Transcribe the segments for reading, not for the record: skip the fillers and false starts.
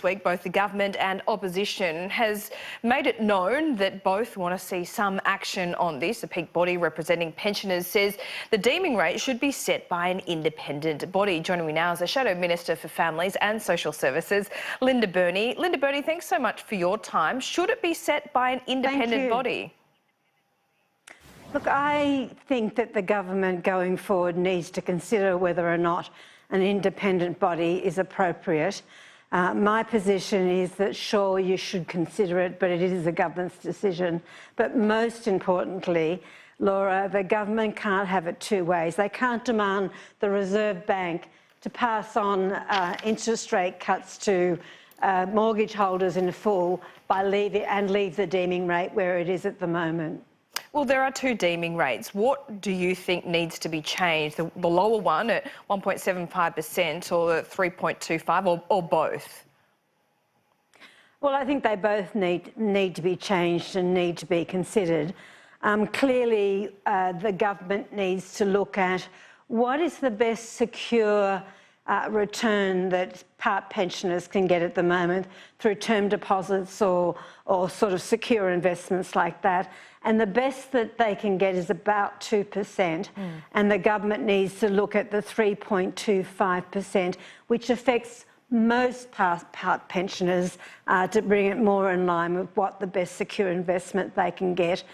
week, both the government and opposition has made it known that both want to see some action on this. The peak body representing pensioners says the deeming rate should be set by an independent body. Joining me now is the Shadow Minister for Families and Social Services, Linda Burney. Linda Burney, thanks so much for your time. Should it be set by an independent body? Look, I think that the government going forward needs to consider whether or not an independent body is appropriate. My position is that, sure, you should consider it, but it is the government's decision. But most importantly, Laura, the government can't have it two ways. They can't demand the Reserve Bank to pass on interest rate cuts to mortgage holders in full leave the deeming rate where it is at the moment. Well, there are two deeming rates. What do you think needs to be changed? The lower one at 1.75% or the 3.25 or both? Well, I think they both need to be changed and need to be considered. Clearly, the government needs to look at what is the best secure return that part pensioners can get at the moment through term deposits or sort of secure investments like that. And the best that they can get is about 2%. And the government needs to look at the 3.25%, which affects most part pensioners, to bring it more in line with what the best secure investment they can get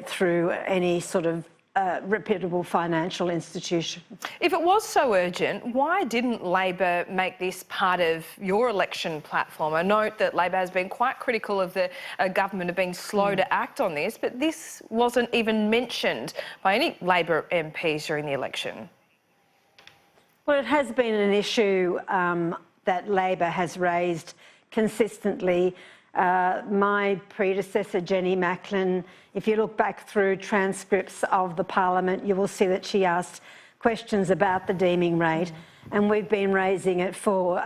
through any sort of reputable financial institution. If it was so urgent, why didn't Labor make this part of your election platform? I note that Labor has been quite critical of the government of being slow to act on this, but this wasn't even mentioned by any Labor MPs during the election. Well, it has been an issue that Labor has raised consistently. My predecessor, Jenny Macklin, if you look back through transcripts of the Parliament, you will see that she asked questions about the deeming rate, and we've been raising it for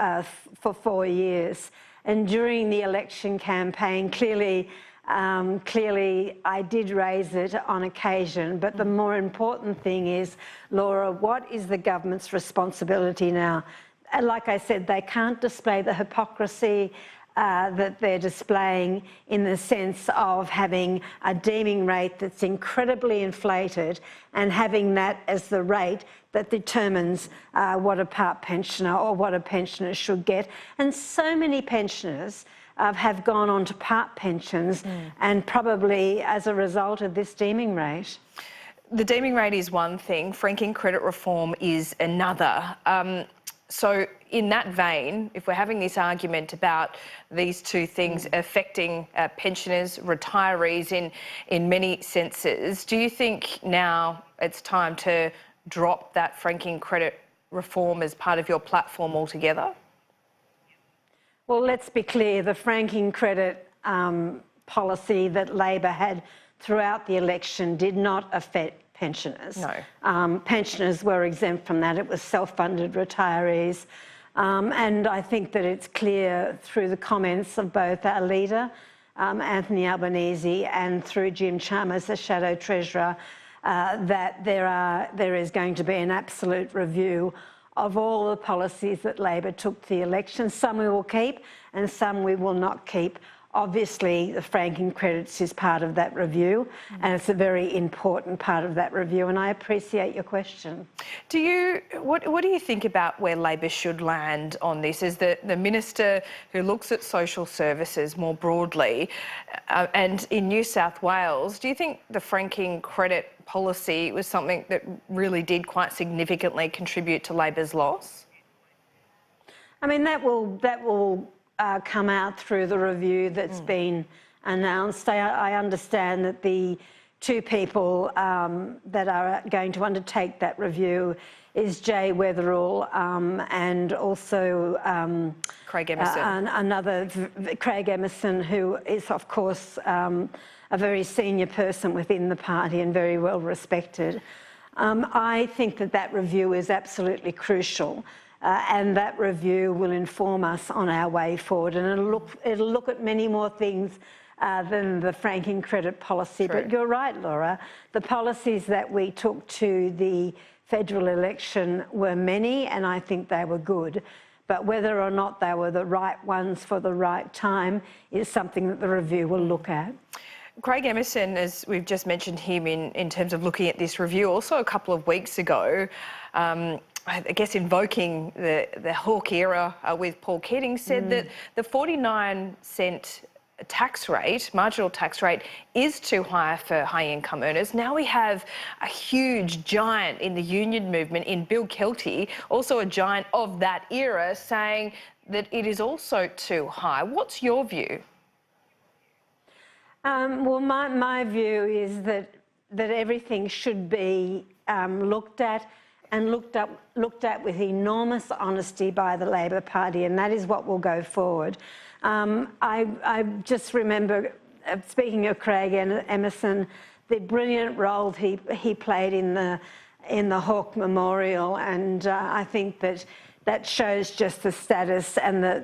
4 years. And during the election campaign, clearly I did raise it on occasion, but the more important thing is, Laura, what is the government's responsibility now? Like I said, they can't display the hypocrisy that they're displaying in the sense of having a deeming rate that's incredibly inflated and having that as the rate that determines what a part pensioner or what a pensioner should get. And so many pensioners have gone on to part pensions and probably as a result of this deeming rate. The deeming rate is one thing, franking credit reform is another. So in that vein, if we're having this argument about these two things affecting pensioners, retirees in many senses, do you think now it's time to drop that franking credit reform as part of your platform altogether? Well, let's be clear, the franking credit policy that Labor had throughout the election did not affect pensioners. No. Pensioners were exempt from that. It was self-funded retirees. And I think that it's clear through the comments of both our leader, Anthony Albanese, and through Jim Chalmers, the Shadow Treasurer, that there is going to be an absolute review of all the policies that Labor took to the election. Some we will keep and some we will not keep. Obviously, the franking credits is part of that review, and it's a very important part of that review, and I appreciate your question. What do you think about where Labor should land on this? As the Minister who looks at social services more broadly, and in New South Wales, do you think the franking credit policy was something that really did quite significantly contribute to Labor's loss? I mean, that will come out through the review that's been announced. I understand that the two people that are going to undertake that review is Jay Weatherall and also Craig Emerson. Craig Emerson, who is, of course, a very senior person within the party and very well respected. I think that review is absolutely crucial. And that review will inform us on our way forward, and it'll look at many more things than the franking credit policy. True. But you're right, Laura. The policies that we took to the federal election were many, and I think they were good. but whether or not they were the right ones for the right time is something that the review will look at. Craig Emerson, as we've just mentioned him in terms of looking at this review, also a couple of weeks ago, I guess invoking the Hawke era with Paul Keating, said that the 49-cent tax rate, marginal tax rate, is too high for high-income earners. Now we have a huge giant in the union movement in Bill Kelty, also a giant of that era, saying that it is also too high. What's your view? Well, my view is that everything should be looked at and looked at with enormous honesty by the Labor Party, and that is what will go forward. I just remember, speaking of Craig Emerson, the brilliant role he played in the Hawke Memorial, and I think that shows just the status and the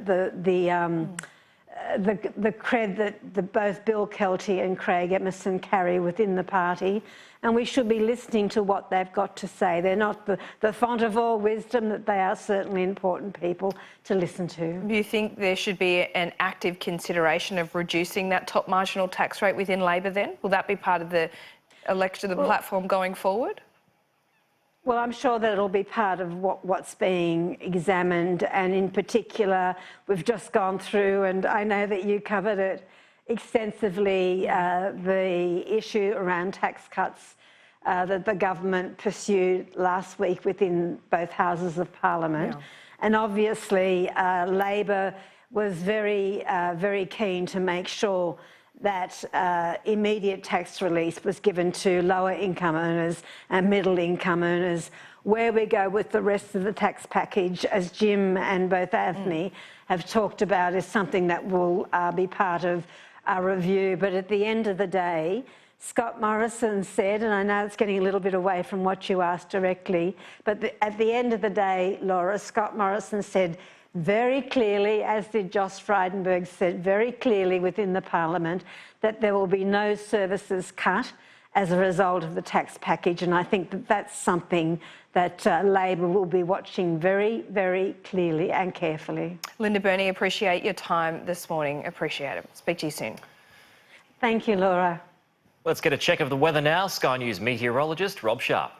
cred that both Bill Kelty and Craig Emerson carry within the party, and we should be listening to what they've got to say. They're not the font of all wisdom, that they are certainly important people to listen to. Do you think there should be an active consideration of reducing that top marginal tax rate within Labor then? Will that be part of the platform going forward? Well, I'm sure that it'll be part of what's being examined, and in particular, we've just gone through, and I know that you covered it extensively, the issue around tax cuts that the government pursued last week within both houses of Parliament. Yeah. And obviously, Labor was very keen to make sure that immediate tax release was given to lower income earners and middle income earners. Where we go with the rest of the tax package, as Jim and both Anthony have talked about, is something that will be part of our review. But at the end of the day, Scott Morrison said, and I know it's getting a little bit away from what you asked directly, but at the end of the day, Laura, Scott Morrison said very clearly, as did Josh Frydenberg, said very clearly within the Parliament, that there will be no services cut as a result of the tax package, and I think that that's something that Labor will be watching very, very clearly and carefully. Linda Burney, appreciate your time this morning. Appreciate it. Speak to you soon. Thank you, Laura. Let's get a check of the weather now. Sky News meteorologist Rob Sharp.